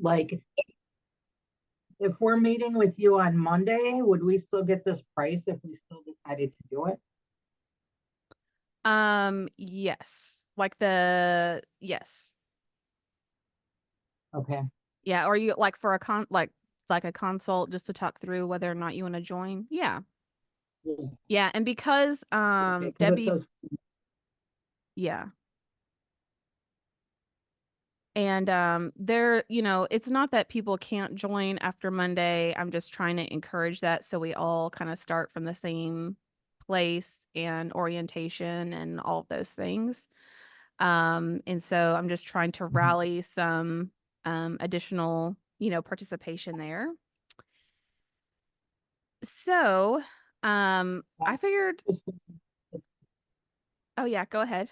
Like, if we're meeting with you on Monday, would we still get this price if we still decided to do it? Yes. Like the yes. Okay. Yeah, or you like for a like it's like a consult just to talk through whether or not you want to join. Yeah. Yeah. Yeah, and because Okay. Because it Debbie, says, yeah. And there, it's not that people can't join after Monday. I'm just trying to encourage that so we all kind of start from the same place and orientation and all of those things. And so I'm just trying to Mhm. rally some additional, participation there. So, I figured, It's- it's- oh yeah, go ahead.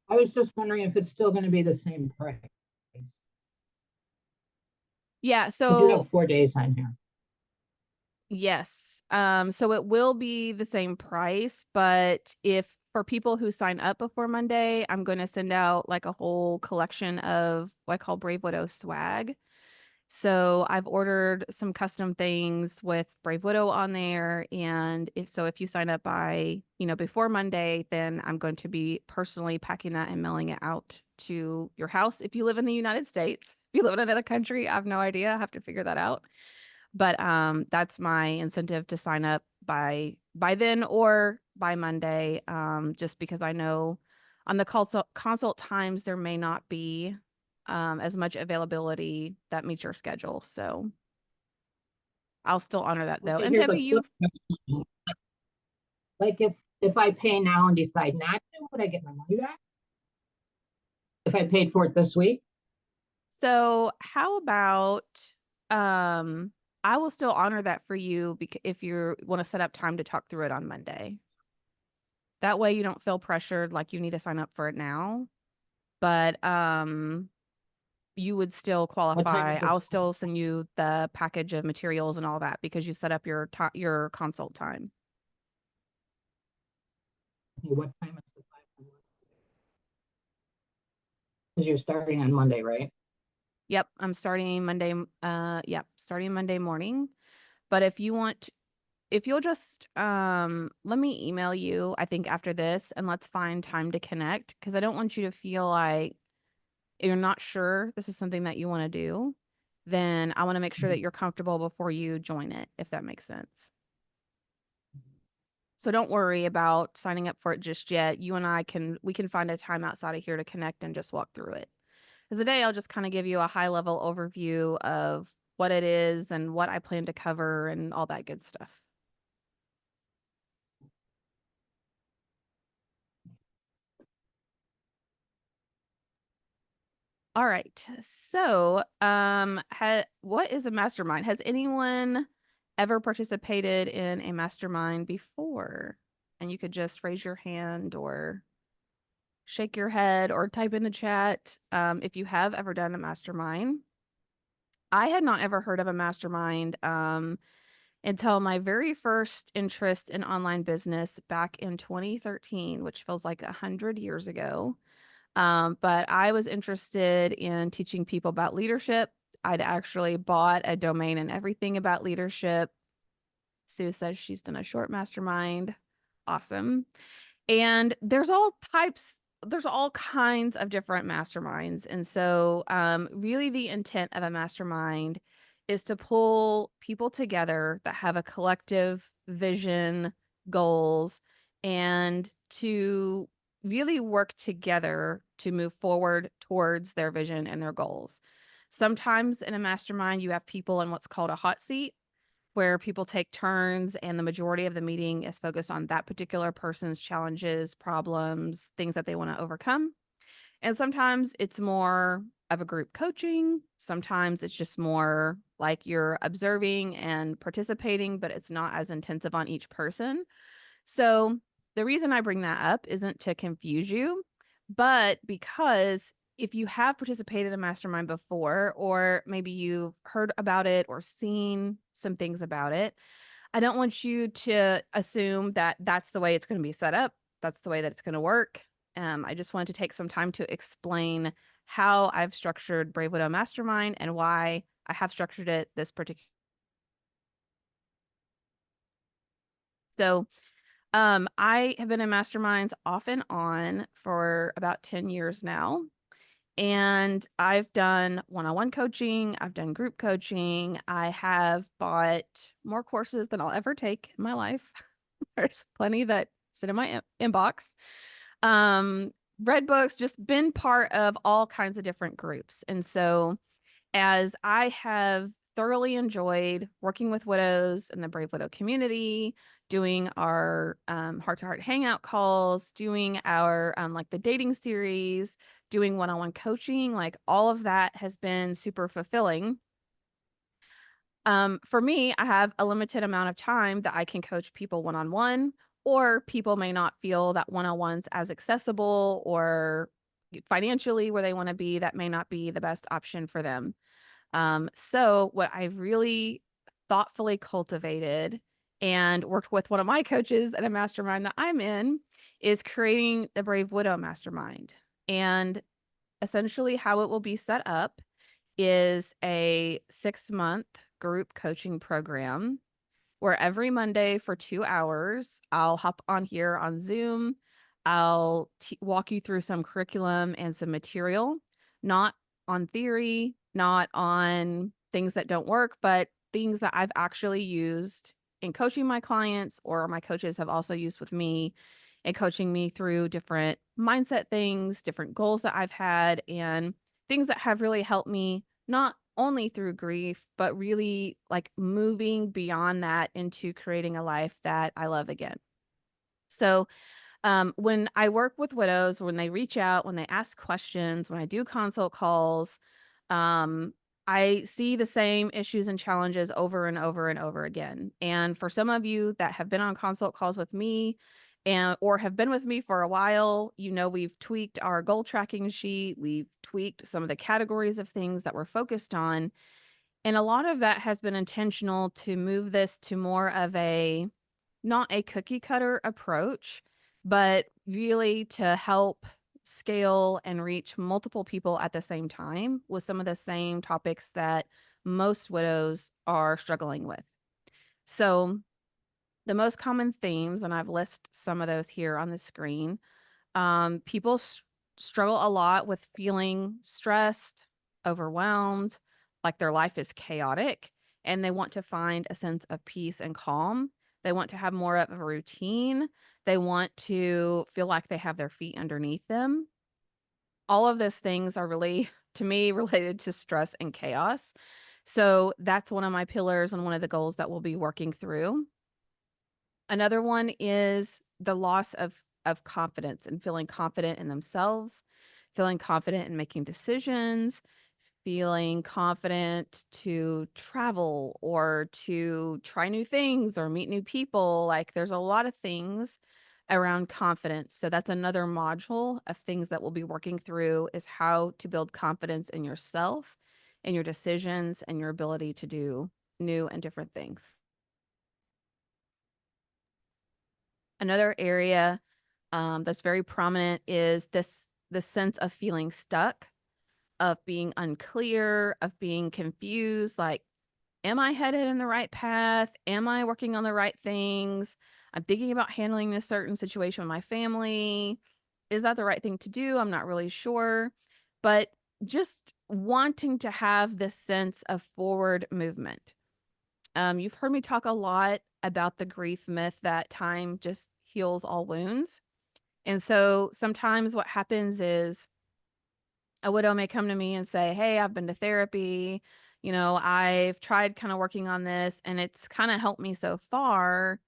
I was just wondering if it's still going to be the same price Yeah, because you so have 4 days on here. yes. So it will be the same price, but if for people who sign up before Monday, I'm going to send out like a whole collection of what I call Brave Widow swag. So I've ordered some custom things with Brave Widow on there. And if you sign up by, before Monday, then I'm going to be personally packing that and mailing it out to your house. If you live in the United States, if you live in another country, I have no idea. I have to figure that out. But that's my incentive to sign up by then or by Monday, just because I know on the consult times there may not be as much availability that meets your schedule. So I'll still honor that though. Okay, And here's Debbie, a flip you question. Like, if I pay now and decide not to, would I get my money back? If I paid for it this week? so how about um I will still honor that for you because if you want to set up time to talk through it on Monday. That way you don't feel pressured like you need to sign up for it now. But you would still What time qualify. is it? I'll still send you the package of materials and all that because you set up your consult time. What time is the 5? Because you're starting on Monday, right? Yep, I'm starting Monday. Yep, starting Monday morning. But if you'll just let me email you, I think after this, and let's find time to connect because I don't want you to feel like you're not sure this is something that you want to do. Then I want to make sure that Mhm. you're comfortable before you join it, if that makes sense. So don't worry about signing up for it just yet. You and I we can find a time outside of here to connect and just walk through it. Because today I'll just kind of give you a high level overview of what it is and what I plan to cover and all that good stuff. All right. So, what is a mastermind? Has anyone ever participated in a mastermind before? And you could just raise your hand or shake your head or type in the chat if you have ever done a mastermind. I had not ever heard of a mastermind until my very first interest in online business back in 2013, which feels like 100 years ago. But I was interested in teaching people about leadership. I'd actually bought a domain and everything about leadership. Sue says she's done a short mastermind. Awesome. And there's all kinds of different masterminds. And so, really, the intent of a mastermind is to pull people together that have a collective vision, goals, and to really work together to move forward towards their vision and their goals. Sometimes in a mastermind, you have people in what's called a hot seat where people take turns and the majority of the meeting is focused on that particular person's challenges, problems, things that they want to overcome. And sometimes it's more of a group coaching. Sometimes it's just more like you're observing and participating, but it's not as intensive on each person. So the reason I bring that up isn't to confuse you, but because if you have participated in a mastermind before, or maybe you've heard about it or seen some things about it, I don't want you to assume that that's the way it's going to be set up. That's the way that it's going to work. I just wanted to take some time to explain how I've structured Brave Widow Mastermind and why I have structured it this particular. So, I have been in masterminds off and on for about 10 years now. And I've done one-on-one coaching, I've done group coaching, I have bought more courses than I'll ever take in my life. There's plenty that sit in my inbox. Um, Read books, just been part of all kinds of different groups. And so as I have thoroughly enjoyed working with widows in the Brave Widow community, doing our heart to heart hangout calls, doing our like the dating series, doing one on one coaching, like all of that has been super fulfilling. For me, I have a limited amount of time that I can coach people one on one, or people may not feel that one on one's as accessible or financially where they want to be, that may not be the best option for them. So what I've really thoughtfully cultivated and worked with one of my coaches at a mastermind that I'm in is creating the Brave Widow Mastermind. And essentially how it will be set up is a 6-month group coaching program where every Monday for 2 hours, I'll hop on here on Zoom. I'll walk you through some curriculum and some material, not on theory, not on things that don't work, but things that I've actually used in coaching my clients or my coaches have also used with me and coaching me through different mindset things, different goals that I've had, and things that have really helped me not only through grief, but really like moving beyond that into creating a life that I love again. So, when I work with widows, when they reach out, when they ask questions, when I do consult calls, um, I see the same issues and challenges over and over and over again. And for some of you that have been on consult calls with me and or have been with me for a while, you know we've tweaked our goal tracking sheet, we've tweaked some of the categories of things that we're focused on, and a lot of that has been intentional to move this to more of a not a cookie cutter approach, but really to help scale and reach multiple people at the same time with some of the same topics that most widows are struggling with. So, the most common themes, and I've listed some of those here on the screen. People struggle a lot with feeling stressed, overwhelmed, like their life is chaotic, and they want to find a sense of peace and calm. They want to have more of a routine. They want to feel like they have their feet underneath them. All of those things are really, to me, related to stress and chaos. So that's one of my pillars and one of the goals that we'll be working through. Another one is the loss of confidence and feeling confident in themselves, feeling confident in making decisions, feeling confident to travel or to try new things or meet new people. Like there's a lot of things around confidence. So that's another module of things that we'll be working through is how to build confidence in yourself and your decisions and your ability to do new and different things. Another area that's very prominent is this sense of feeling stuck, of being unclear, of being confused. Like, am I headed in the right path? Am I working on the right things? I'm thinking about handling this certain situation with my family. Is that the right thing to do? I'm not really sure. But just wanting to have this sense of forward movement. You've heard me talk a lot about the grief myth that time just heals all wounds. And so sometimes what happens is a widow may come to me and say, "Hey, I've been to therapy. You know, I've tried kind of working on this and it's kind of helped me so far.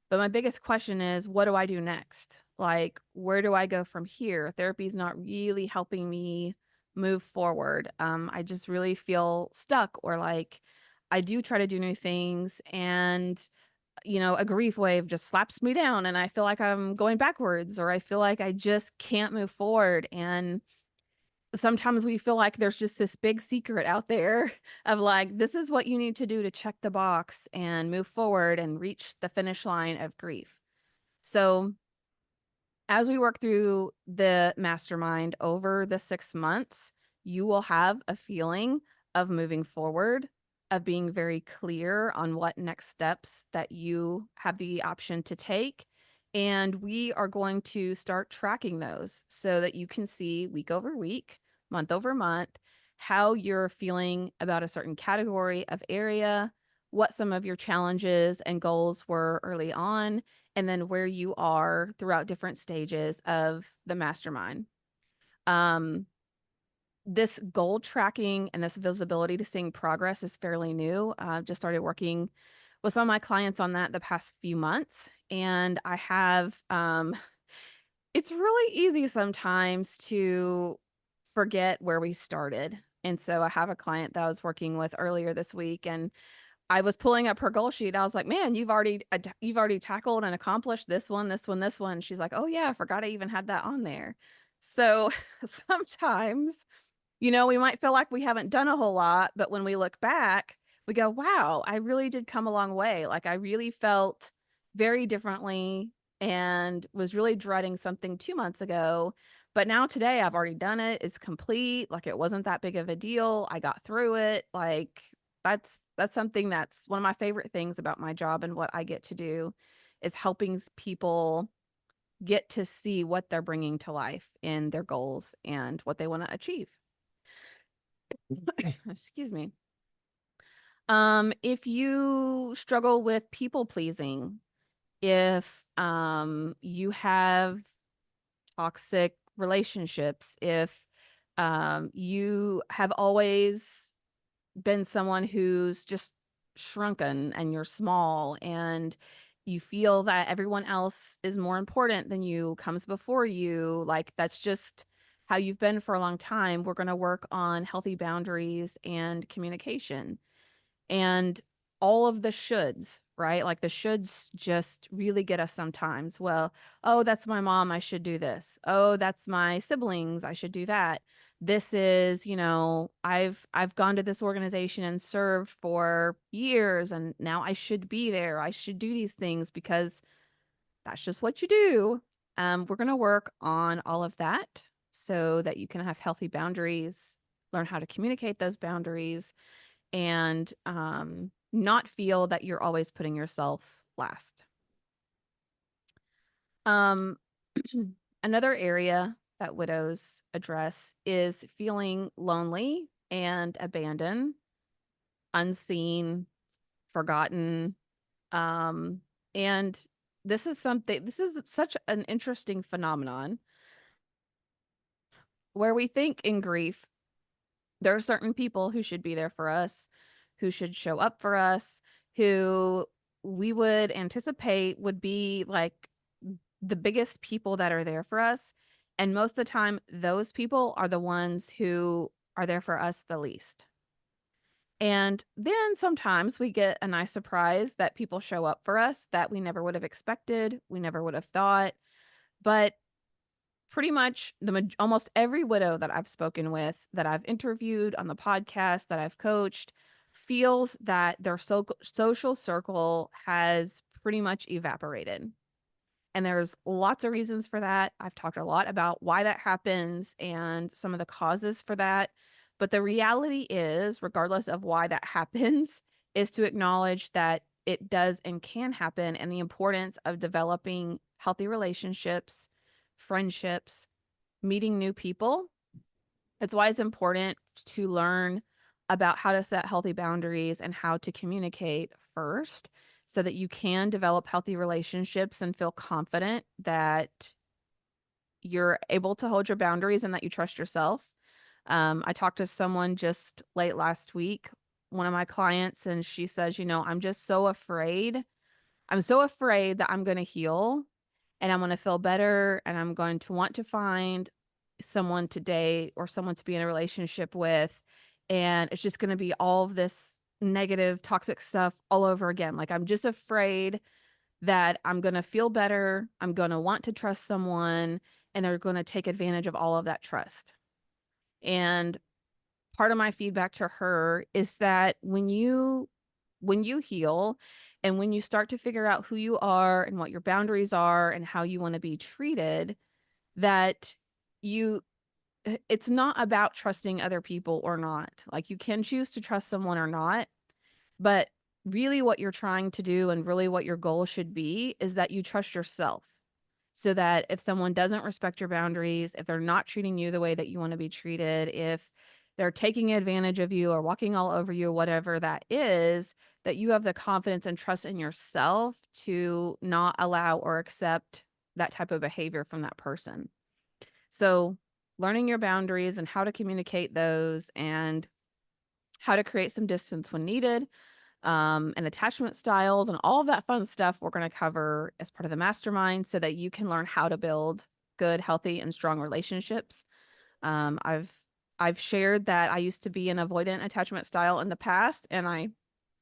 But my biggest question is, what do I do next? Like, where do I go from here? Therapy is not really helping me move forward. I just really feel stuck or like I do try to do new things and a grief wave just slaps me down and I feel like I'm going backwards or I feel like I just can't move forward. And sometimes we feel like there's just this big secret out there of like, this is what you need to do to check the box and move forward and reach the finish line of grief. So, as we work through the mastermind over the 6 months, you will have a feeling of moving forward, of being very clear on what next steps that you have the option to take. And we are going to start tracking those so that you can see week over week, month over month, how you're feeling about a certain category of area, what some of your challenges and goals were early on, and then where you are throughout different stages of the mastermind. Um, this goal tracking and this visibility to seeing progress is fairly new. I've just started working with some of my clients on that the past few months. And I have, it's really easy sometimes to forget where we started. And so I have a client that I was working with earlier this week, and I was pulling up her goal sheet. I was like, "Man, you've already tackled and accomplished this one, this one, this one." She's like, "Oh yeah, I forgot I even had that on there." So sometimes, we might feel like we haven't done a whole lot, but when we look back, we go, wow, I really did come a long way. Like I really felt very differently and was really dreading something 2 months ago. But now today I've already done it. It's complete. Like it wasn't that big of a deal. I got through it. Like that's something that's one of my favorite things about my job and what I get to do is helping people get to see what they're bringing to life in their goals and what they want to achieve. Excuse me. If you struggle with people pleasing, if you have toxic relationships, if you have always been someone who's just shrunken and you're small and you feel that everyone else is more important than you, comes before you, like that's just how you've been for a long time, we're going to work on healthy boundaries and communication. And all of the shoulds, right? Like the shoulds just really get us sometimes. Well, oh, that's my mom, I should do this. Oh, that's my siblings, I should do that. This is, I've gone to this organization and served for years and now I should be there. I should do these things because that's just what you do. We're going to work on all of that so that you can have healthy boundaries, learn how to communicate those boundaries, and not feel that you're always putting yourself last. Um, Another area that widows address is feeling lonely and abandoned, unseen, forgotten. Um, and this is such an interesting phenomenon where we think in grief there are certain people who should be there for us, who should show up for us, who we would anticipate would be like the biggest people that are there for us. And most of the time, those people are the ones who are there for us the least. And then sometimes we get a nice surprise that people show up for us that we never would have expected, we never would have thought. But pretty much almost every widow that I've spoken with, that I've interviewed on the podcast, that I've coached, feels that their social circle has pretty much evaporated. And there's lots of reasons for that. I've talked a lot about why that happens and some of the causes for that. But the reality is, regardless of why that happens, is to acknowledge that it does and can happen, and the importance of developing healthy relationships, friendships, meeting new people. It's why it's important to learn about how to set healthy boundaries and how to communicate first so that you can develop healthy relationships and feel confident that you're able to hold your boundaries and that you trust yourself. I talked to someone just late last week, one of my clients, and she says, I'm just so afraid. I'm so afraid that I'm going to heal and I'm going to feel better and I'm going to want to find someone to date or someone to be in a relationship with. And it's just going to be all of this negative, toxic stuff all over again. Like, I'm just afraid that I'm going to feel better. I'm going to want to trust someone and they're going to take advantage of all of that trust. And part of my feedback to her is that when you heal and when you start to figure out who you are and what your boundaries are and how you want to be treated, that you it's not about trusting other people or not. Like, you can choose to trust someone or not, but really what you're trying to do and really what your goal should be is that you trust yourself. So that if someone doesn't respect your boundaries, if they're not treating you the way that you want to be treated, if they're taking advantage of you or walking all over you, whatever that is, that you have the confidence and trust in yourself to not allow or accept that type of behavior from that person. So, learning your boundaries and how to communicate those and how to create some distance when needed, and attachment styles and all of that fun stuff we're going to cover as part of the mastermind so that you can learn how to build good, healthy, and strong relationships. I've shared that I used to be an avoidant attachment style in the past, and I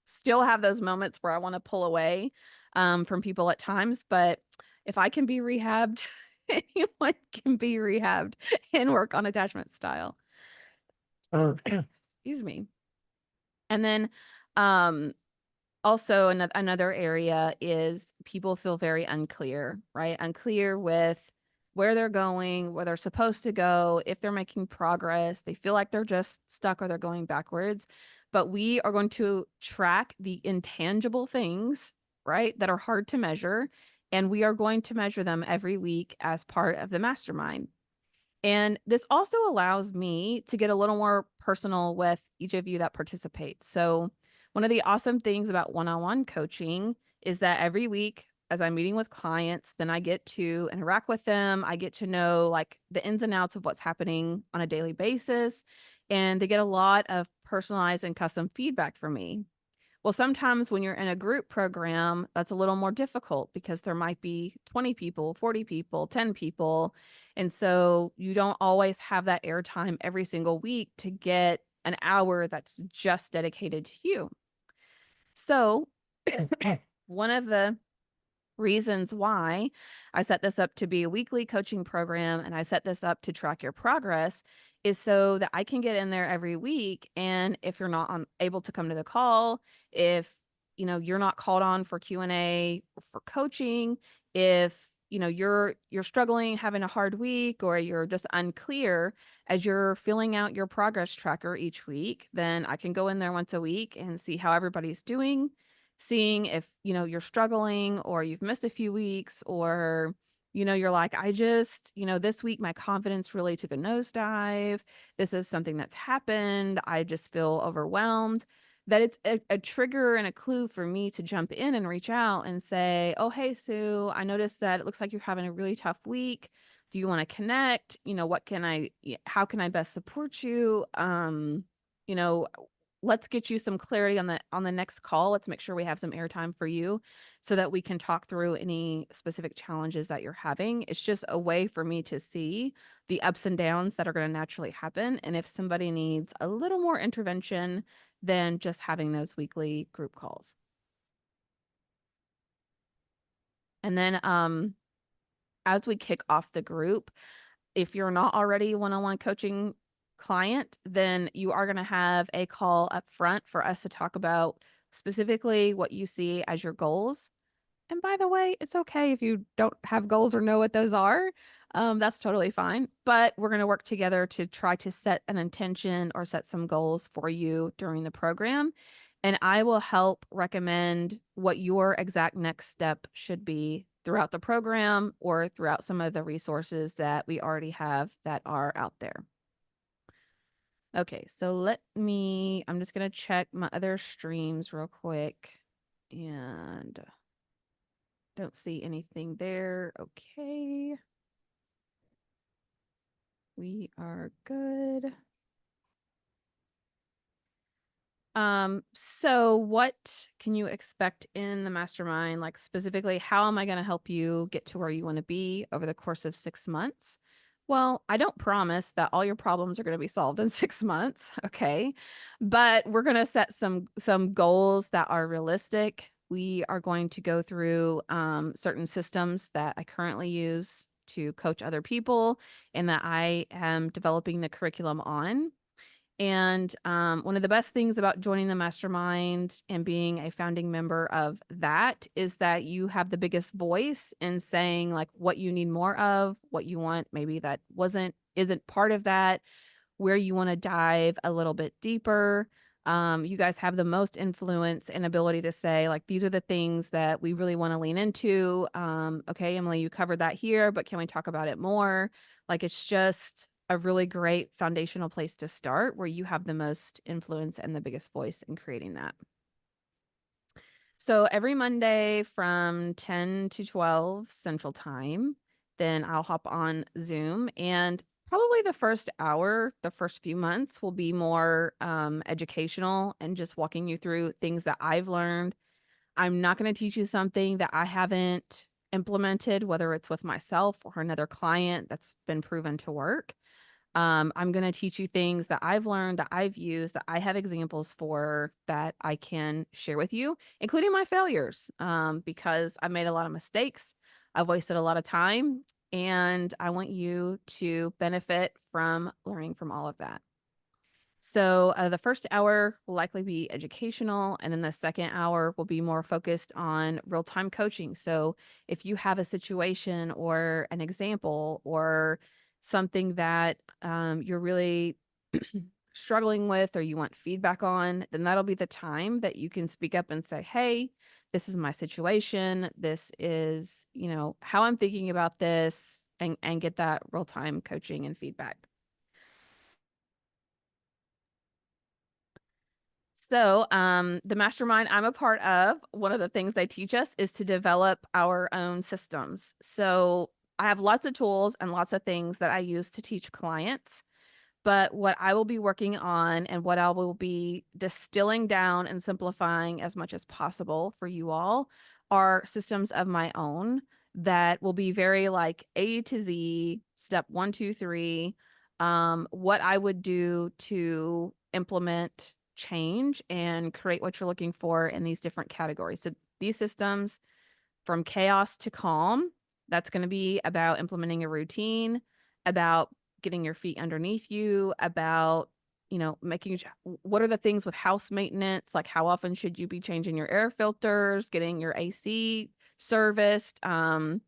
still have those moments where I want to pull away from people at times. But if I can be rehabbed, anyone can be rehabbed and work on attachment style. Excuse me. And then um also another area is people feel very unclear, right? Unclear with where they're going, where they're supposed to go, if they're making progress. They feel like they're just stuck or they're going backwards. But we are going to track the intangible things, right, that are hard to measure. And we are going to measure them every week as part of the mastermind. And this also allows me to get a little more personal with each of you that participate. So, one of the awesome things about one on one coaching is that every week, as I'm meeting with clients, then I get to interact with them. I get to know like the ins and outs of what's happening on a daily basis. And they get a lot of personalized and custom feedback from me. Well, sometimes when you're in a group program, that's a little more difficult because there might be 20 people, 40 people, 10 people. And so you don't always have that airtime every single week to get an hour that's just dedicated to you. So, one of the reasons why I set this up to be a weekly coaching program and I set this up to track your progress is so that I can get in there every week. And if you're not able to come to the call, if you're not called on for Q&A for coaching, if you're struggling, having a hard week, or you're just unclear as you're filling out your progress tracker each week, then I can go in there once a week and see how everybody's doing, seeing if you're struggling or you've missed a few weeks, or you're like, I just this week my confidence really took a nosedive. This is something that's happened. I just feel overwhelmed. That it's a trigger and a clue for me to jump in and reach out and say, oh, hey, Sue, I noticed that it looks like you're having a really tough week. Do you want to connect? How can I best support you? You know, let's get you some clarity on the next call. Let's make sure we have some airtime for you so that we can talk through any specific challenges that you're having. It's just a way for me to see the ups and downs that are going to naturally happen. And if somebody needs a little more intervention than just having those weekly group calls. And then as we kick off the group, if you're not already one-on-one coaching client, then you are going to have a call up front for us to talk about specifically what you see as your goals. And by the way, it's okay if you don't have goals or know what those are. That's totally fine. But we're going to work together to try to set an intention or set some goals for you during the program. And I will help recommend what your exact next step should be throughout the program or throughout some of the resources that we already have that are out there. Okay, so I'm just going to check my other streams real quick, and don't see anything there. Okay. We are good. So what can you expect in the mastermind? Like, specifically, how am I going to help you get to where you want to be over the course of 6 months? Well, I don't promise that all your problems are going to be solved in 6 months, okay? But we're going to set some goals that are realistic. We are going to go through certain systems that I currently use to coach other people and that I am developing the curriculum on. And one of the best things about joining the mastermind and being a founding member of that is that you have the biggest voice in saying like what you need more of, what you want maybe that wasn't isn't part of that, where you want to dive a little bit deeper. You guys have the most influence and ability to say, like, these are the things that we really want to lean into. Okay, Emily, you covered that here, but can we talk about it more? Like, it's just a really great foundational place to start where you have the most influence and the biggest voice in creating that. So every Monday from 10 to 12 Central Time, then I'll hop on Zoom, and probably the first hour, the first few months will be more educational and just walking you through things that I've learned. I'm not going to teach you something that I haven't implemented, whether it's with myself or another client that's been proven to work. I'm going to teach you things that I've learned, that I've used, that I have examples for that I can share with you, including my failures, because I made a lot of mistakes. I've wasted a lot of time, and I want you to benefit from learning from all of that. So the first hour will likely be educational, and then the second hour will be more focused on real-time coaching. So if you have a situation or an example or something that you're really struggling with or you want feedback on, then that'll be the time that you can speak up and say, hey, this is my situation. This is, how I'm thinking about this, and get that real-time coaching and feedback. So, the mastermind I'm a part of, one of the things they teach us is to develop our own systems. So, I have lots of tools and lots of things that I use to teach clients. But what I will be working on and what I will be distilling down and simplifying as much as possible for you all are systems of my own that will be very like A to Z, step 1, 2, 3, what I would do to implement change and create what you're looking for in these different categories. So these systems, from chaos to calm, that's going to be about implementing a routine, about getting your feet underneath you, about, making what are the things with house maintenance, like how often should you be changing your air filters, getting your AC serviced. I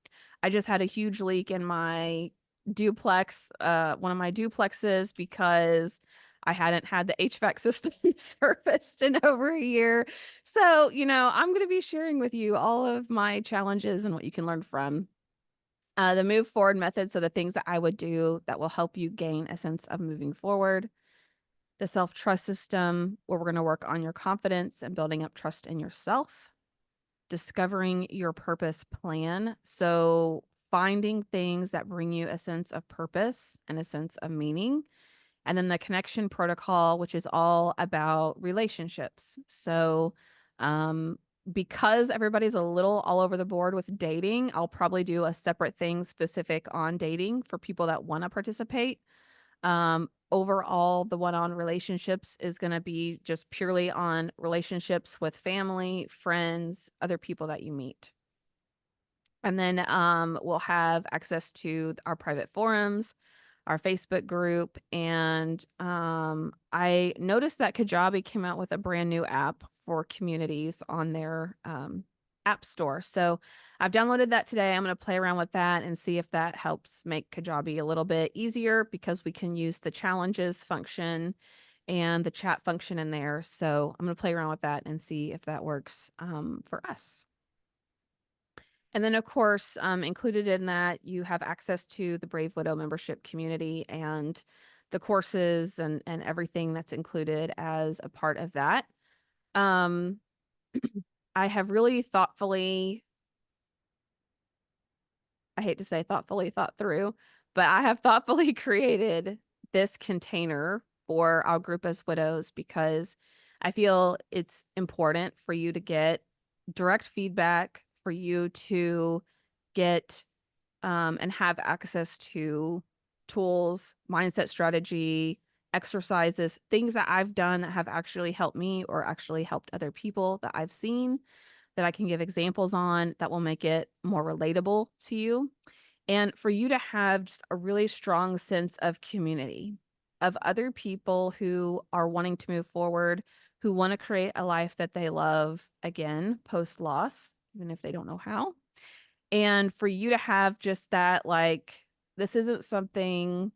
just had a huge leak in my duplex, one of my duplexes, because I hadn't had the HVAC system serviced in over a year. So, I'm going to be sharing with you all of my challenges and what you can learn from. The move forward method. So the things that I would do that will help you gain a sense of moving forward. The self-trust system, where we're going to work on your confidence and building up trust in yourself. Discovering your purpose plan. So finding things that bring you a sense of purpose and a sense of meaning. And then the connection protocol, which is all about relationships. So, because everybody's a little all over the board with dating, I'll probably do a separate thing specific on dating for people that want to participate. Overall, the one on relationships is going to be just purely on relationships with family, friends, other people that you meet. And then we'll have access to our private forums, our Facebook group, and I noticed that Kajabi came out with a brand new app for communities on their app store. So I've downloaded that today. I'm going to play around with that and see if that helps make Kajabi a little bit easier, because we can use the challenges function and the chat function in there. So I'm going to play around with that and see if that works for us. And then, of course, included in that, you have access to the Brave Widow membership community and the courses and everything that's included as a part of that. I have really thoughtfully, I hate to say thoughtfully thought through, but I have thoughtfully created this container for our group as widows, because I feel it's important for you to get direct feedback, for you to get and have access to tools, mindset strategy, exercises, things that I've done that have actually helped me or actually helped other people that I've seen, that I can give examples on that will make it more relatable to you. And for you to have just a really strong sense of community, of other people who are wanting to move forward, who want to create a life that they love again post loss, even if they don't know how. And for you to have just that, like, this isn't something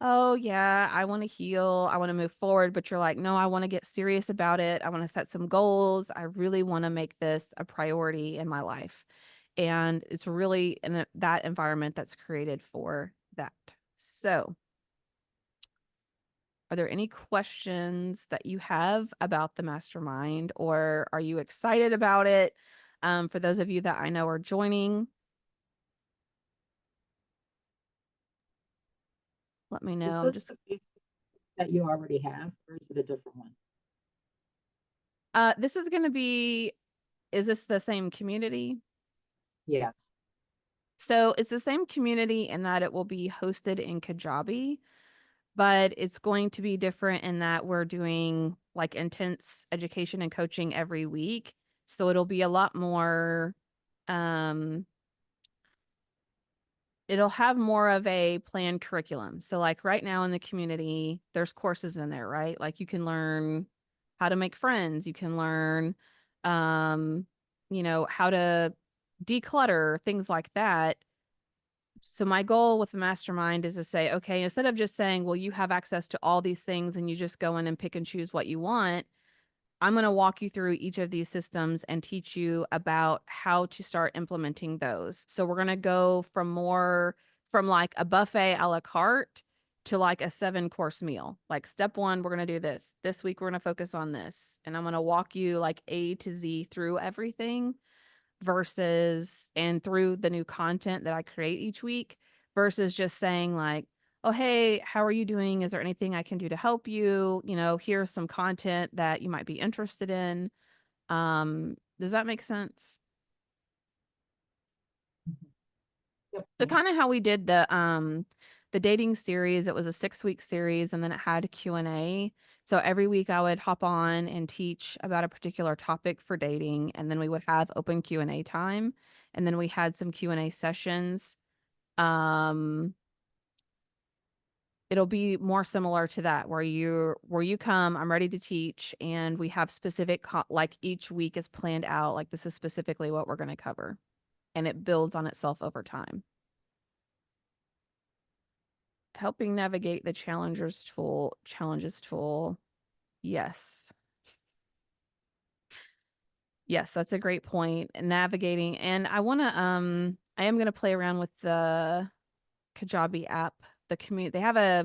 oh yeah, I want to heal, I want to move forward, but you're like, no, I want to get serious about it. I want to set some goals. I really want to make this a priority in my life. And it's really in that environment that's created for that. So, are there any questions that you have about the mastermind, or are you excited about it? For those of you that I know are joining, let me know. Is I'm this just the piece that you already have, or is it a different one? this is going to be, is this the same community? Yes. So it's the same community in that it will be hosted in Kajabi, but it's going to be different in that we're doing like intense education and coaching every week. So it'll be a lot more, um, it'll have more of a planned curriculum. So like right now in the community, there's courses in there, right? Like you can learn how to make friends, you can learn, um, how to declutter, things like that. So my goal with the mastermind is to say, okay, instead of just saying, well, you have access to all these things and you just go in and pick and choose what you want, I'm going to walk you through each of these systems and teach you about how to start implementing those. So we're going to go from like a buffet a la carte to like a 7-course meal. Like step one, we're going to do this. This week, we're going to focus on this. And I'm going to walk you like A to Z through everything versus and through the new content that I create each week versus just saying like, oh, hey, how are you doing? Is there anything I can do to help you? Here's some content that you might be interested in. Does that make sense? Mhm. Yep. So kind of how we did the dating series, it was a 6-week series and then it had Q&A. So every week I would hop on and teach about a particular topic for dating and then we would have open Q&A time and then we had some Q&A sessions. Um It'll be more similar to that where you come, I'm ready to teach and we have specific like each week is planned out like this is specifically what we're going to cover and it builds on itself over time. Helping navigate the challenges tool. Yes. Yes, that's a great point. Navigating, and I am gonna play around with the Kajabi app. They have a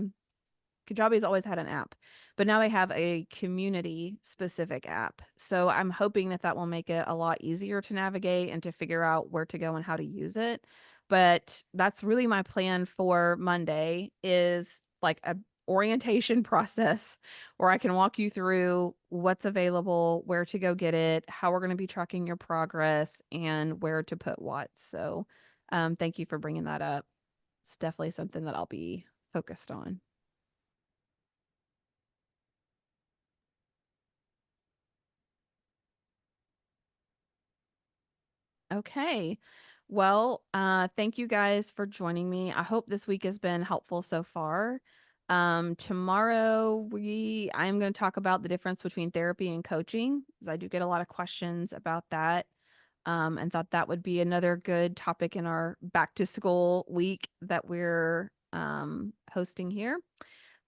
Kajabi's always had an app, but now they have a community specific app. So I'm hoping that that will make it a lot easier to navigate and to figure out where to go and how to use it. But that's really my plan for Monday is like a orientation process where I can walk you through what's available, where to go get it, how we're going to be tracking your progress, and where to put what. So, thank you for bringing that up. It's definitely something that I'll be focused on. Okay. Well, thank you guys for joining me. I hope this week has been helpful so far. Tomorrow I'm going to talk about the difference between therapy and coaching, because I do get a lot of questions about that. And thought that would be another good topic in our back to school week that we're hosting here.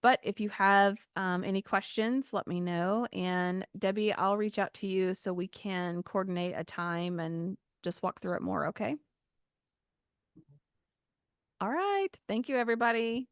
But if you have any questions, let me know. And Debbie, I'll reach out to you so we can coordinate a time and just walk through it more. Okay. All right. Thank you, everybody.